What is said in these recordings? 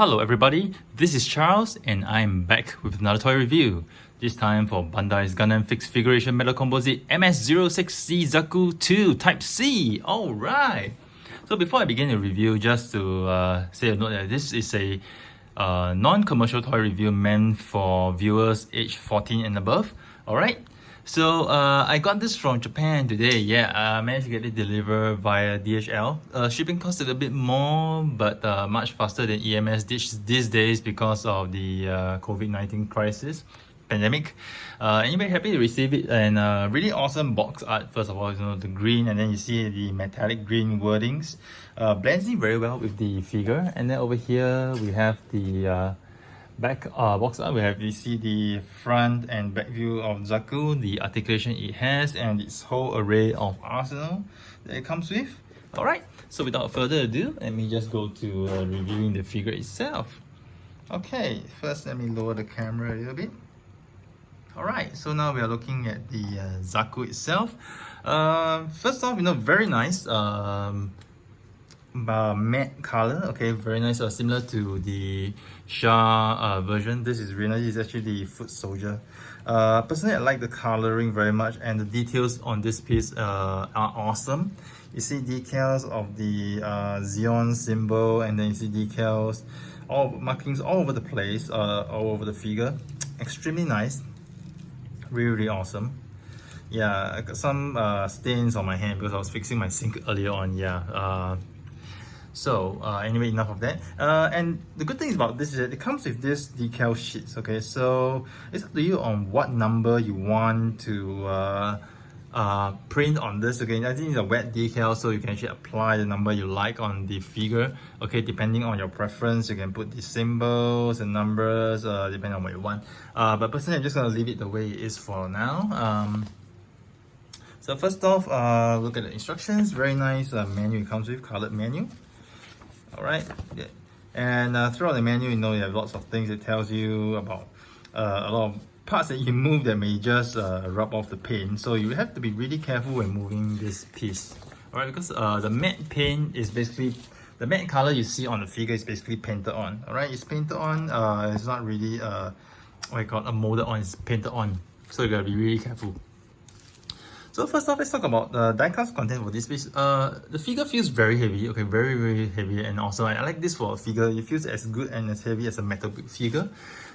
Hello everybody, this is Charles and I'm back with another toy review. This time for Bandai's Gundam Fixed Figuration Metal Composite MS-06C Zaku II Type C. Alright! So before I begin the review, just to say a note that this is a non-commercial toy review meant for viewers aged 14 and above. Alright? So I got this from Japan today. I managed to get it delivered via DHL. Shipping costs a little bit more, but much faster than EMS these days because of the COVID-19 crisis, pandemic. Anyway, happy to receive it, and really awesome box art. First of all, the green, and then you see the metallic green wordings. Blends in very well with the figure. And then over here we have the back box art. You see the front and back view of Zaku, the articulation it has, and its whole array of arsenal that it comes with. Alright, so without further ado, let me just go to reviewing the figure itself. Okay, first let me lower the camera a little bit. Alright, so now we are looking at the Zaku itself. First off, very nice matte color. Okay, very nice, similar to the Shah version. This is really nice. It's actually the foot soldier. Personally, I like the coloring very much, and the details on this piece are awesome. You see decals of the Xeon symbol, and then you see decals, all markings all over the place, all over the figure. Extremely nice. Really awesome. Yeah, I got some stains on my hand because I was fixing my sink earlier on. So anyway, enough of that. And the good thing about this is that it comes with this decal sheets. Okay, so it's up to you on what number you want to print on this. Okay, I think it's a wet decal, so you can actually apply the number you like on the figure. Okay, depending on your preference, you can put the symbols and numbers depending on what you want. But personally, I'm just gonna leave it the way it is for now. So first off, look at the instructions. Very nice menu it comes with, colored menu. Alright, yeah. And throughout the menu, you have lots of things. It tells you about a lot of parts that you move that may just rub off the paint. So you have to be really careful when moving this piece. Alright, because the matte paint is basically, the matte color you see on the figure is basically painted on. Alright, it's painted on, it's not really what you call molded on, it's painted on. So you gotta be really careful. So first off, let's talk about the die-cast content for this piece. The figure feels very heavy, okay, very, very heavy, and also I like this for a figure. It feels as good and as heavy as a metal figure.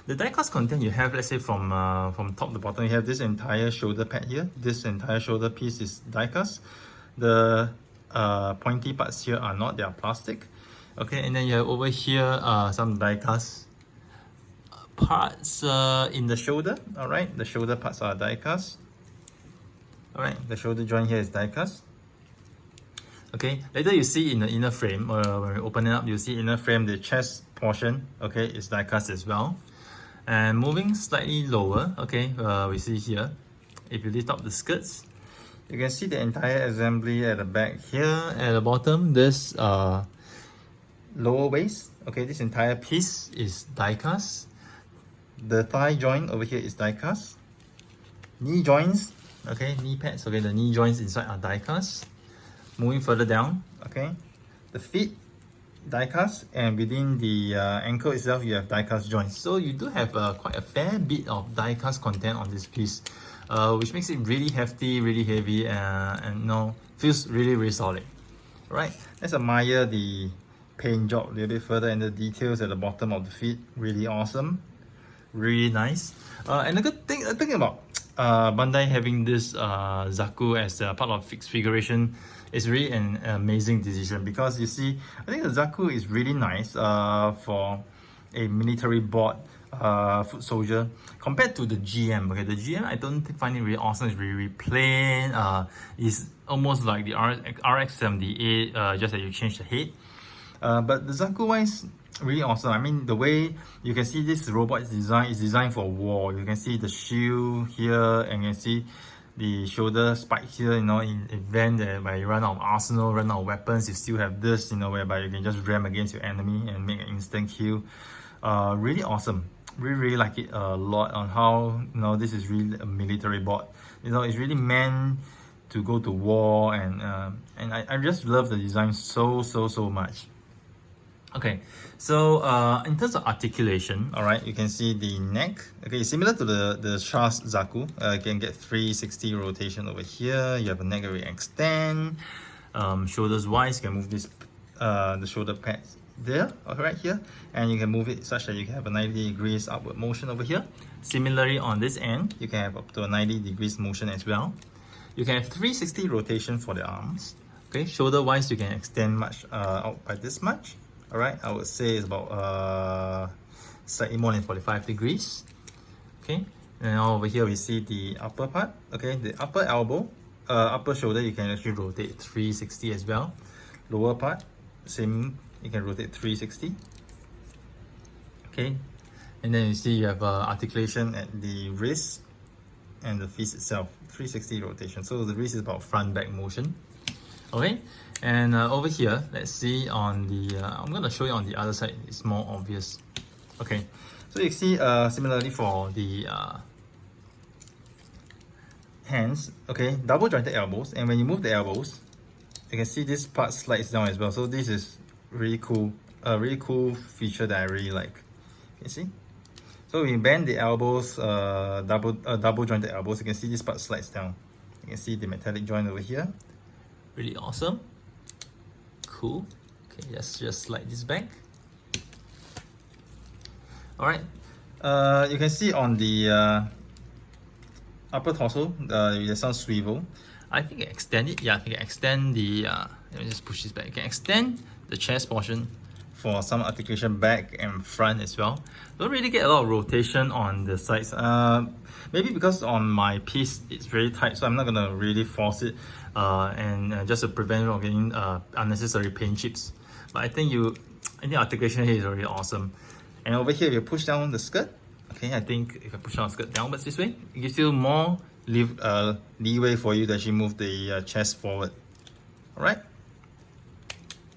The die-cast content you have, let's say from top to bottom, you have this entire shoulder pad here. This entire shoulder piece is die-cast. The pointy parts here are not, they are plastic. Okay, and then you have over here some die-cast parts in the shoulder. Alright, the shoulder parts are die-cast. Alright, the shoulder joint here is die-cast. Okay, later you see in the inner frame, when we open it up, you see inner frame, the chest portion, okay, is die-cast as well. And moving slightly lower, okay, we see here, if you lift up the skirts, you can see the entire assembly at the back here. At the bottom, this lower waist, okay, this entire piece is die-cast. The thigh joint over here is die-cast. Knee joints, okay, knee pads, okay, the knee joints inside are die-cast. Moving further down, okay, the feet die-cast, and within the ankle itself you have die-cast joints. So you do have quite a fair bit of die-cast content on this piece, which makes it really hefty, really heavy, and feels really, really solid. Right, let's admire the paint job a little bit further, and the details at the bottom of the feet, really awesome, really nice. And the good thing about Bandai having this Zaku as part of fixed figuration is really an amazing decision, because you see, I think the Zaku is really nice for a military board foot soldier compared to the GM. Okay, the GM I don't find it really awesome. It's really, really plain. It's almost like the RX-78, just that you change the head. But the Zaku wise, really awesome. I mean, the way you can see this robot is designed for war. You can see the shield here, and you can see the shoulder spike here, in event that where you run out of arsenal, run out of weapons, you still have this, whereby you can just ram against your enemy and make an instant kill. Really awesome. Really like it a lot on how, this is really a military bot. It's really meant to go to war, and I just love the design so much. Okay, so in terms of articulation, all right, you can see the neck. Okay, similar to the Shah's Zaku. You can get 360 rotation over here. You have a neck that will extend. Shoulders wise, you can move this the shoulder pads there, right here, and you can move it such that you can have a 90 degrees upward motion over here. Similarly, on this end, you can have up to a 90 degrees motion as well. You can have 360 rotation for the arms. Okay, shoulder wise, you can extend much out by this much. All right, I would say it's about slightly more than 45 degrees. Okay, and now over here we see the upper part. Okay, the upper elbow, upper shoulder, you can actually rotate 360 as well. Lower part, same, you can rotate 360. Okay, and then you see you have articulation at the wrist and the fist itself, 360 rotation. So the wrist is about front back motion. Okay, and over here, let's see on the I'm going to show you on the other side, it's more obvious. Okay, so you see similarly for the hands. Okay, double jointed elbows, and when you move the elbows, you can see this part slides down as well. So this is really cool, a really cool feature that I really like. You see, so when you bend the elbows, double jointed elbows, you can see this part slides down. You can see the metallic joint over here. Really awesome. Cool. Okay, let's just slide this back. All right. You can see on the upper torso, there's some swivel. I think I can extend it. Yeah, I can extend the. Let me just push this back. I can extend the chest portion for some articulation back and front as well. Don't really get a lot of rotation on the sides. Maybe because on my piece it's very tight, so I'm not gonna really force it, and just to prevent you from getting unnecessary paint chips. But I think articulation here is really awesome. And over here, if you push down the skirt, okay, I think if I push down the skirt downwards this way, it gives you more leeway for you to actually move the chest forward. All right.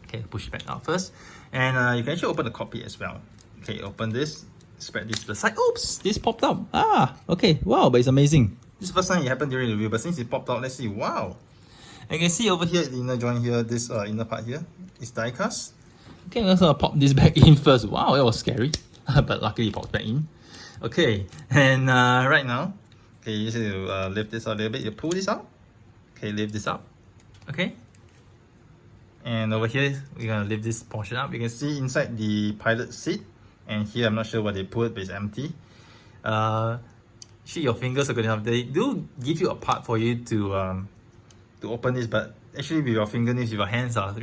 Okay, push it back out first, and you can actually open the cockpit as well. Okay, open this, spread this to the side. Oops, this popped out. Okay, wow, but it's amazing. This is the first time it happened during the review, but since it popped out, let's see. Wow. And you can see over here, the inner joint here, this inner part here is die cast. Okay, let's pop this back in first. Wow, that was scary, but luckily it popped back in. Okay, and right now, okay, you just need to lift this out a little bit. You pull this out. Okay, lift this up. Okay. And over here, we're gonna lift this portion up. You can see inside the pilot seat, and here I'm not sure what they put, but it's empty. See, your fingers are good enough. They do give you a part for you to open this, but actually with your fingernails, your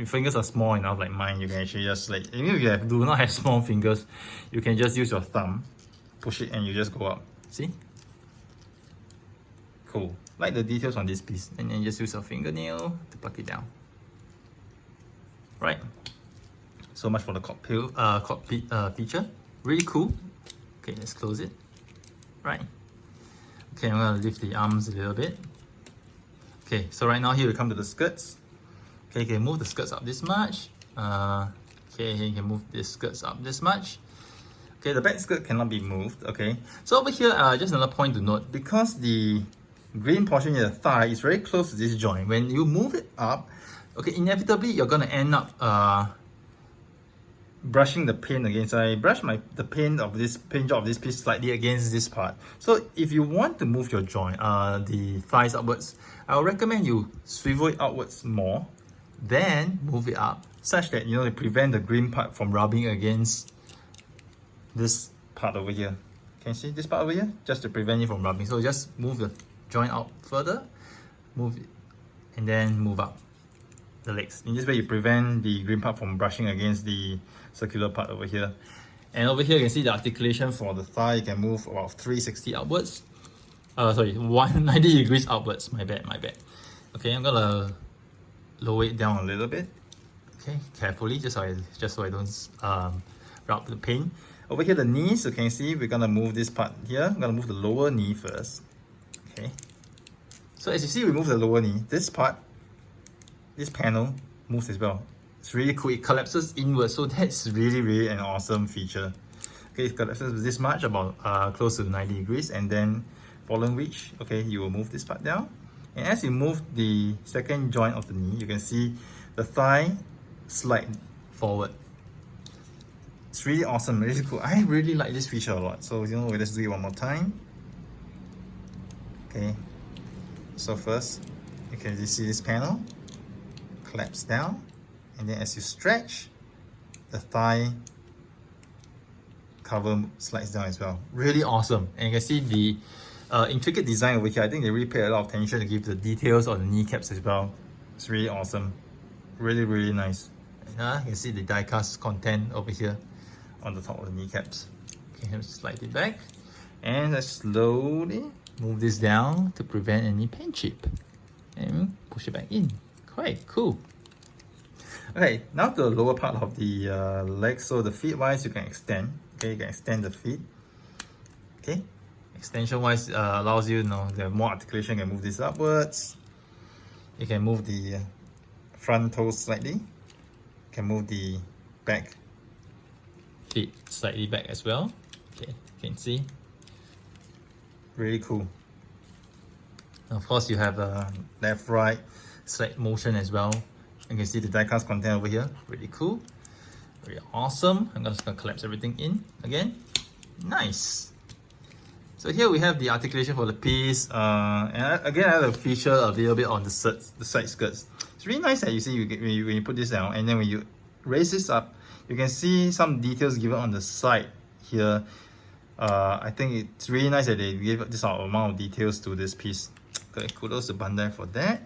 fingers are small enough like mine. You can actually just even if you do not have small fingers, you can just use your thumb, push it, and you just go up. See? Cool. Like the details on this piece, and then just use your fingernail to pluck it down. Right, so much for the cockpit feature. Really cool. Okay, let's close it. Right. Okay, I'm gonna lift the arms a little bit. Okay, so right now here we come to the skirts. Okay, you can move the skirts up this much. Okay, you can move the skirts up this much. Okay, the back skirt cannot be moved. Okay, so over here, just another point to note, because the green portion in the thigh is very close to this joint. When you move it up, okay, inevitably you're gonna end up brushing the paint against. I brush the paint job of this piece slightly against this part. So if you want to move your joint, the thighs upwards, I would recommend you swivel it outwards more, then move it up, such that you prevent the green part from rubbing against this part over here. Can you see this part over here? Just to prevent it from rubbing. So just move the joint out further, move it, and then move up the legs. In this way, you prevent the green part from brushing against the circular part over here. And over here, you can see the articulation for the thigh. You can move about 360 upwards. 190 degrees upwards. My bad. Okay, I'm gonna lower it down a little bit. Okay, carefully, just so I don't rub the paint. Over here, the knees, you can see we're gonna move this part here. I'm gonna move the lower knee first. Okay. So as you see, we move the lower knee. This part, this panel moves as well. It's really cool. It collapses inwards, so that's really an awesome feature. Okay, it collapses this much, about close to 90 degrees, and then following which, okay, you will move this part down. And as you move the second joint of the knee, you can see the thigh slide forward. It's really awesome, really cool. I really like this feature a lot. So, you know, let's do it one more time. Okay. So first, you can see this panel collapse down, and then as you stretch, the thigh cover slides down as well. Really awesome. And you can see the intricate design over here. I think they really paid a lot of attention to give the details on the kneecaps as well. It's really awesome. Really, really nice. And, you can see the die-cast content over here on the top of the kneecaps. Okay, let's slide it back. And let's slowly move this down to prevent any paint chip. And push it back in. Quite cool. Okay, now the lower part of the legs. So the feet wise, you can extend. Okay, you can extend the feet. Okay, extension wise allows you, to have more articulation. You can move this upwards. You can move the front toes slightly. You can move the back feet slightly back as well. Okay, you can see. Really cool. And of course, you have left, right, slight motion as well. You can see the die-cast content over here. Really cool. Very awesome. I'm just gonna collapse everything in again. Nice. So here we have the articulation for the piece. And again, I have a feature a little bit on the side skirts. It's really nice that you see when you put this down, and then when you raise this up, you can see some details given on the side here. I think it's really nice that they gave this amount of details to this piece. Okay, kudos to Bandai for that.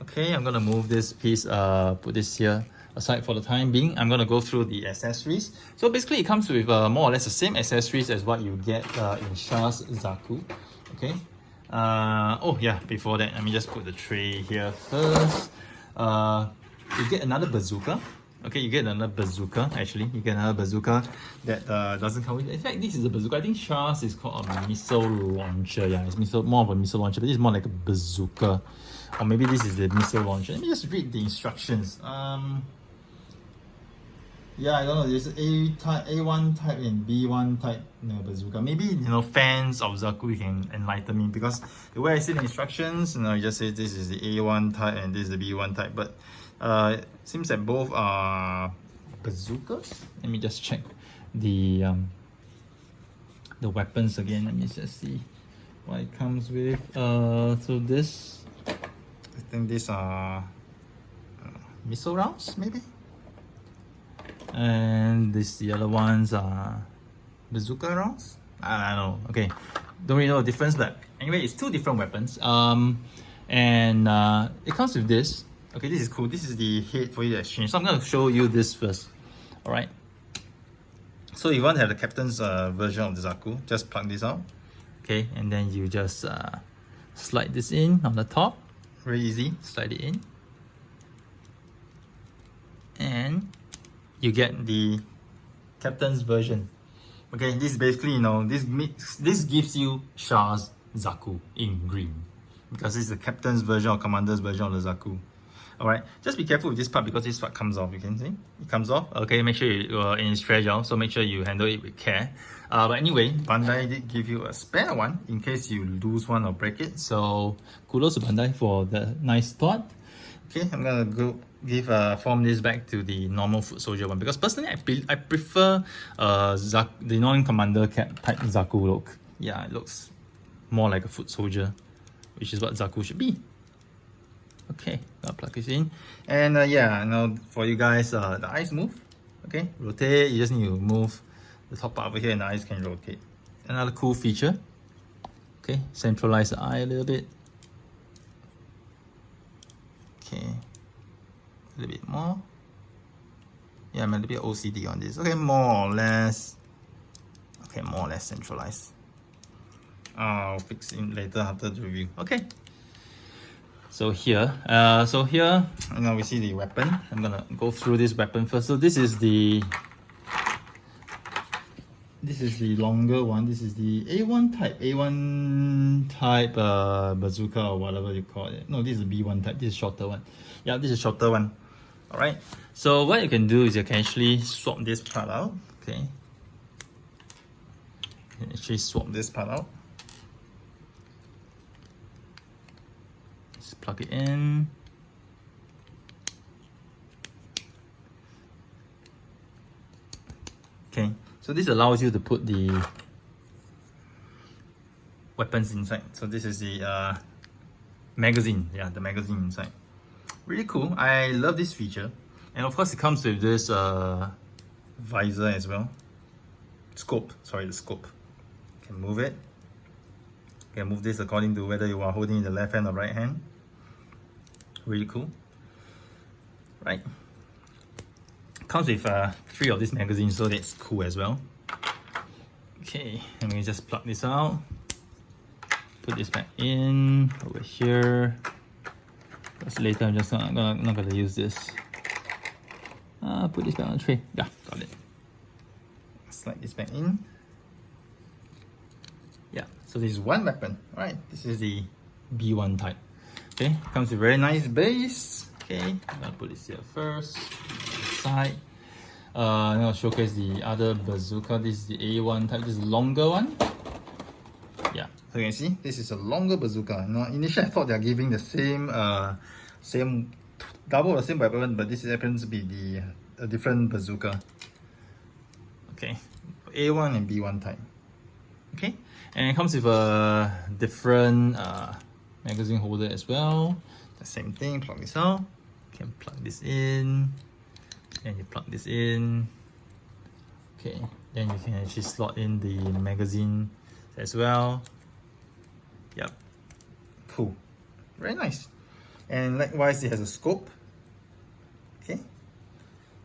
Okay, I'm gonna move this piece, put this here aside for the time being. I'm gonna go through the accessories. So basically it comes with more or less the same accessories as what you get in Sha's Zaku. Okay. Oh yeah, before that, let me just put the tray here first. You get another bazooka. Okay, you get another bazooka. Actually, you get another bazooka that doesn't come with. In fact, this is a bazooka. I think Sha's is called a missile launcher. Yeah, it's more of a missile launcher, but this is more like a bazooka. Or maybe this is the missile launcher. Let me just read the instructions. Yeah, I don't know. There's A1 type and B1 type bazooka. Maybe fans of Zaku can enlighten me, because the way I see the instructions, you just say this is the A1 type and this is the B1 type. But it seems that both are bazookas. Let me just check the weapons again. Let me just see what it comes with. So this, I think these are missile rounds, maybe. And the other ones are bazooka rounds. I don't know. Okay, don't really know the difference, but anyway, it's two different weapons. And it comes with this. Okay, this is cool. This is the head for you to exchange. So I'm going to show you this first. All right. So if you want to have the captain's version of the Zaku, just plug this out. Okay, and then you just slide this in on the top. Very easy. Slide it in, and you get the captain's version. Okay, this is basically, this gives you Sha's Zaku in green, because this is the captain's version or commander's version of the Zaku. Alright, just be careful with this part, because this part comes off. You can see it comes off. Okay, make sure it's fragile, so make sure you handle it with care. But anyway, Bandai did give you a spare one in case you lose one or break it. So kudos to Bandai for the nice thought. Okay, I'm gonna go form this back to the normal foot soldier one, because personally I prefer the non-commander cap type Zaku look. Yeah, it looks more like a foot soldier, which is what Zaku should be. Okay, I'll plug this in. And yeah, now for you guys, the eyes move. Okay, rotate. You just need to move the top part over here, and the eyes can rotate. Another cool feature. Okay, centralize the eye a little bit. Okay, a little bit more. Yeah, I'm a little bit OCD on this. Okay, more or less. Okay, more or less centralized. I'll fix it later after the review. Okay. So here, now we see the weapon. I'm gonna go through this weapon first. So this is the longer one. This is the A1 type bazooka, or whatever you call it. No, this is the B1 type. This is shorter one. Yeah, this is shorter one. All right. So what you can do is you can actually swap this part out. Okay. You can actually swap this part out. Plug it in. Okay, so this allows you to put the weapons inside. So this is the magazine, yeah, the magazine inside. Really cool. I love this feature, and of course it comes with this visor as well. Scope, sorry, the scope. You can move it. You can move this according to whether you are holding in the left hand or right hand. Really cool, right? Comes with 3 of these magazines, so that's cool as well. Okay, let me just plug this out. Put this back in over here. Because later I'm just not gonna use this. Put this back on the tray. Yeah, got it. Slide this back in. Yeah, so this is one weapon. Alright, this is the B1 type. Okay, comes with a very nice base. Okay, I'm gonna put this here first. Side. I'm gonna showcase the other bazooka. This is the A1 type. This is the longer one. Yeah, so you can see this is a longer bazooka. Now, initially I thought they are giving the same, double the same weapon, but this happens to be a different bazooka. Okay, A1 and B1 type. Okay, and it comes with a different magazine holder as well. The same thing. Plug this out. You can plug this in. And you plug this in. Okay, then you can actually slot in the magazine as well. Yep, cool, very nice. And likewise, it has a scope. Okay,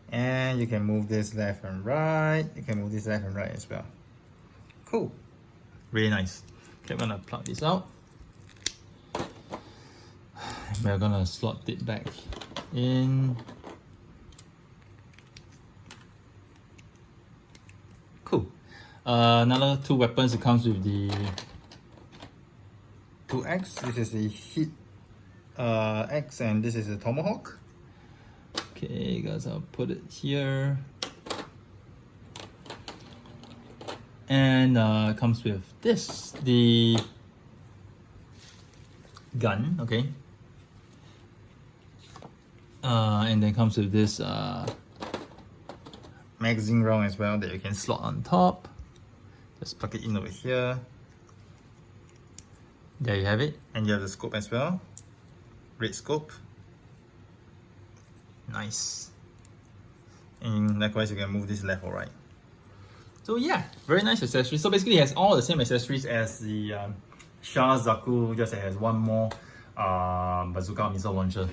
and you can move this left and right. You can move this left and right as well. Cool, really nice. Okay, I'm gonna plug this out. We're gonna slot it back in. Cool. Another 2 weapons. It comes with the 2X. This is the Hit X, and this is a Tomahawk. Okay, guys, I'll put it here. And it comes with this, the gun. Okay. And then comes with this magazine round as well that you can slot on top. Just plug it in over here. There you have it. And you have the scope as well. Red scope. Nice. And likewise, you can move this left or right. So yeah, very nice accessory. So basically it has all the same accessories as the Shah Zaku, just it has one more bazooka missile launcher.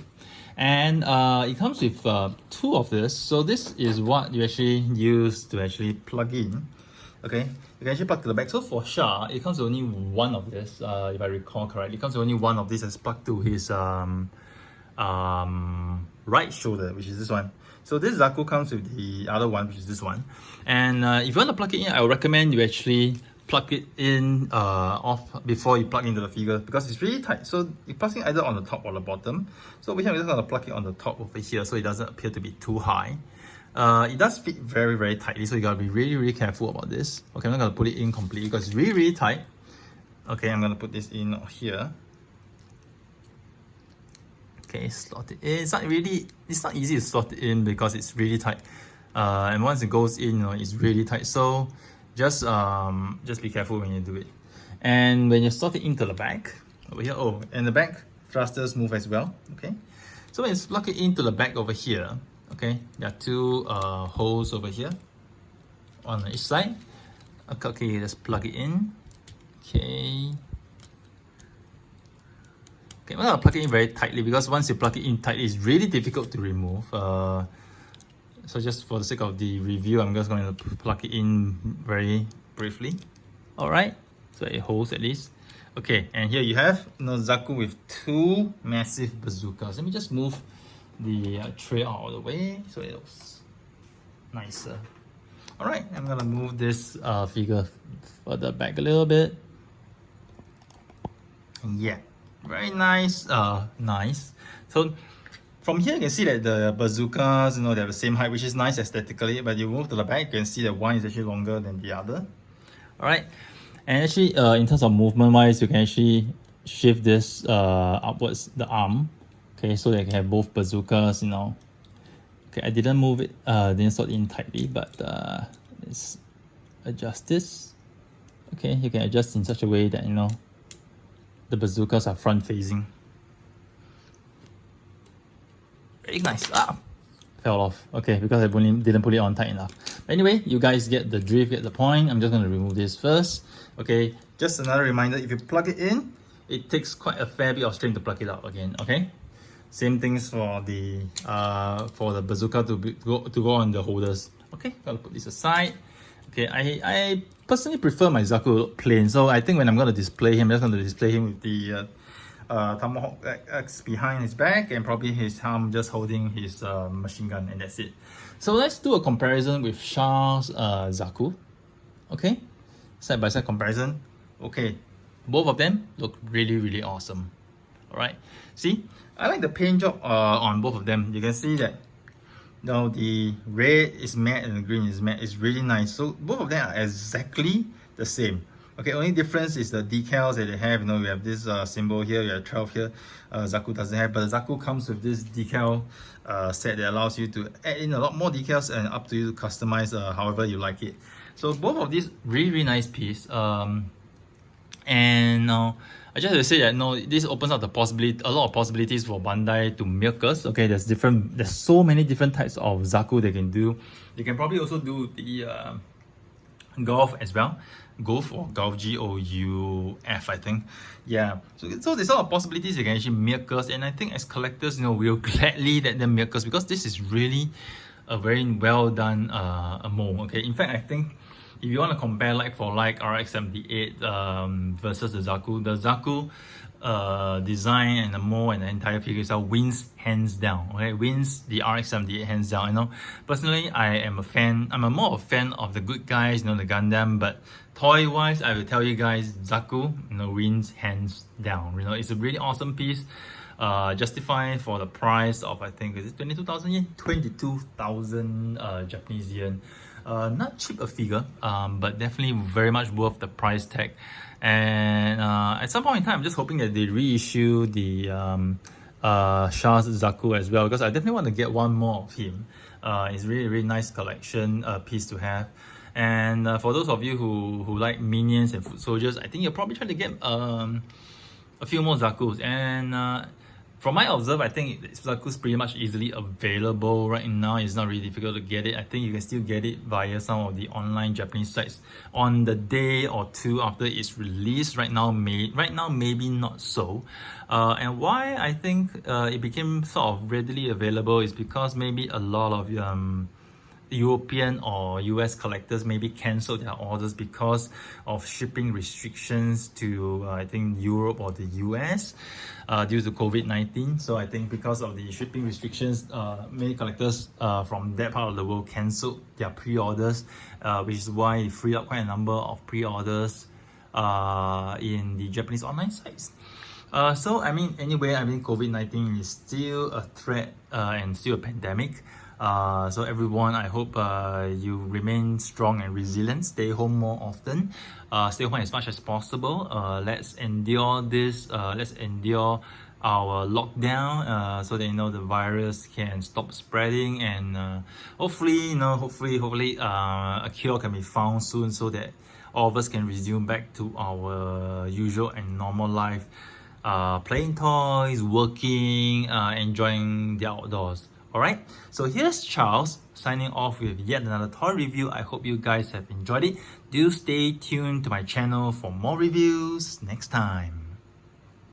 And it comes with 2 of this. So this is what you actually use to actually plug in. Okay, you can actually plug to the back. So for Shah, it comes with only 1 of this, if I recall correctly. It comes with only 1 of this that's plugged to his right shoulder, which is this one. So this Zaku comes with the other one, which is this one. And if you want to plug it in, I would recommend you actually plug it in off before you plug into the figure, because it's really tight. So it plugs in either on the top or the bottom. So over here, we're just going to plug it on the top over here so it doesn't appear to be too high. It does fit very, very tightly, so you gotta be really, really careful about this. Okay, I'm not gonna put it in completely because it's really, really tight. Okay, I'm gonna put this in here. Okay, slot it in. It's not easy to slot it in because it's really tight. And once it goes in, it's really tight. So just be careful when you do it. And when you slot it into the back over here, and the back thrusters move as well. Okay, so when you plug it into the back over here, okay, there are 2 holes over here on each side. Okay, let's plug it in. Okay, I'm gonna plug it in very tightly because once you plug it in tightly, it's really difficult to remove. So just for the sake of the review, I'm just going to plug it in very briefly. All right, so it holds at least. Okay, and here you have Zaku with 2 massive bazookas. Let me just move the tray out of the way so it looks nicer. All right, I'm gonna move this figure further back a little bit. And yeah, very nice. Nice. So from here you can see that the bazookas, they have the same height, which is nice aesthetically. But you move to the back, you can see that one is actually longer than the other. All right, and actually, in terms of movement wise, you can actually shift this upwards, the arm. Okay, so they can have both bazookas. Okay, I didn't move it, didn't slot in tightly, but Let's adjust this. Okay, you can adjust in such a way that, you know, the bazookas are front facing. Very nice. Ah, fell off. Okay, because I didn't put it on tight enough. Anyway, you guys get the drift, get the point. I'm just going to remove this first. Okay, just another reminder, if you plug it in, it takes quite a fair bit of strength to plug it out again. Okay, same things for the bazooka to go on the holders. Okay, gotta put this aside. Okay, I personally prefer my Zaku plain, so I think when I'm going to display him, I'm just going to display him with the Tomahawk X behind his back and probably his arm just holding his machine gun, and that's it. So let's do a comparison with Shah's Zaku. Okay, side by side comparison. Okay, both of them look really awesome. All right, see, I like the paint job on both of them. You can see that now the red is matte and the green is matte. It's really nice. So both of them are exactly the same. Okay, only difference is the decals that they have. You know, we have this symbol here, we have 12 here. Zaku doesn't have, but Zaku comes with this decal set that allows you to add in a lot more decals, and up to you to customize however you like it. So both of these really nice piece. And I just have to say that this opens up a lot of possibilities for Bandai to milk us. Okay, there's so many different types of Zaku they can do. You can probably also do the Golf as well. Golf or Golf, G-O-U-F, I think. Yeah, so there's a lot of possibilities you can actually milk us, and I think as collectors, we'll gladly let them milk us, because this is really a very well done mold. Okay, in fact, I think if you want to compare like for like RX-78 versus the Zaku design and the mold and the entire figure itself wins hands down. Okay, wins the RX-78 hands down. Personally, I am a fan. I'm more of a fan of the good guys, the Gundam, but toy wise, I will tell you guys, Zaku wins hands down. It's a really awesome piece. Justified for the price of, I think, is it 22,000 yen? 22,000 Japanese yen. Not cheap a figure, but definitely very much worth the price tag. And at some point in time, I'm just hoping that they reissue the Shah's Zaku as well, because I definitely want to get one more of him. It's really nice collection piece to have. And for those of you who like minions and foot soldiers, I think you'll probably try to get a few more Zakus. And from my observe, I think Zaku's pretty much easily available right now. It's not really difficult to get it. I think you can still get it via some of the online Japanese sites on the day or two after it's released. Right now maybe not so. And why I think it became sort of readily available is because maybe a lot of European or US collectors maybe cancelled their orders because of shipping restrictions to I think Europe or the US due to COVID-19. So I think because of the shipping restrictions, many collectors from that part of the world cancelled their pre-orders, which is why it freed up quite a number of pre-orders in the Japanese online sites. So anyway, COVID-19 is still a threat and still a pandemic. So everyone, I hope you remain strong and resilient. Stay home more often. Stay home as much as possible. Let's endure this. Let's endure our lockdown so that the virus can stop spreading, and hopefully a cure can be found soon, so that all of us can resume back to our usual and normal life, playing toys, working, enjoying the outdoors. Alright, so here's Charles signing off with yet another toy review. I hope you guys have enjoyed it. Do stay tuned to my channel for more reviews next time.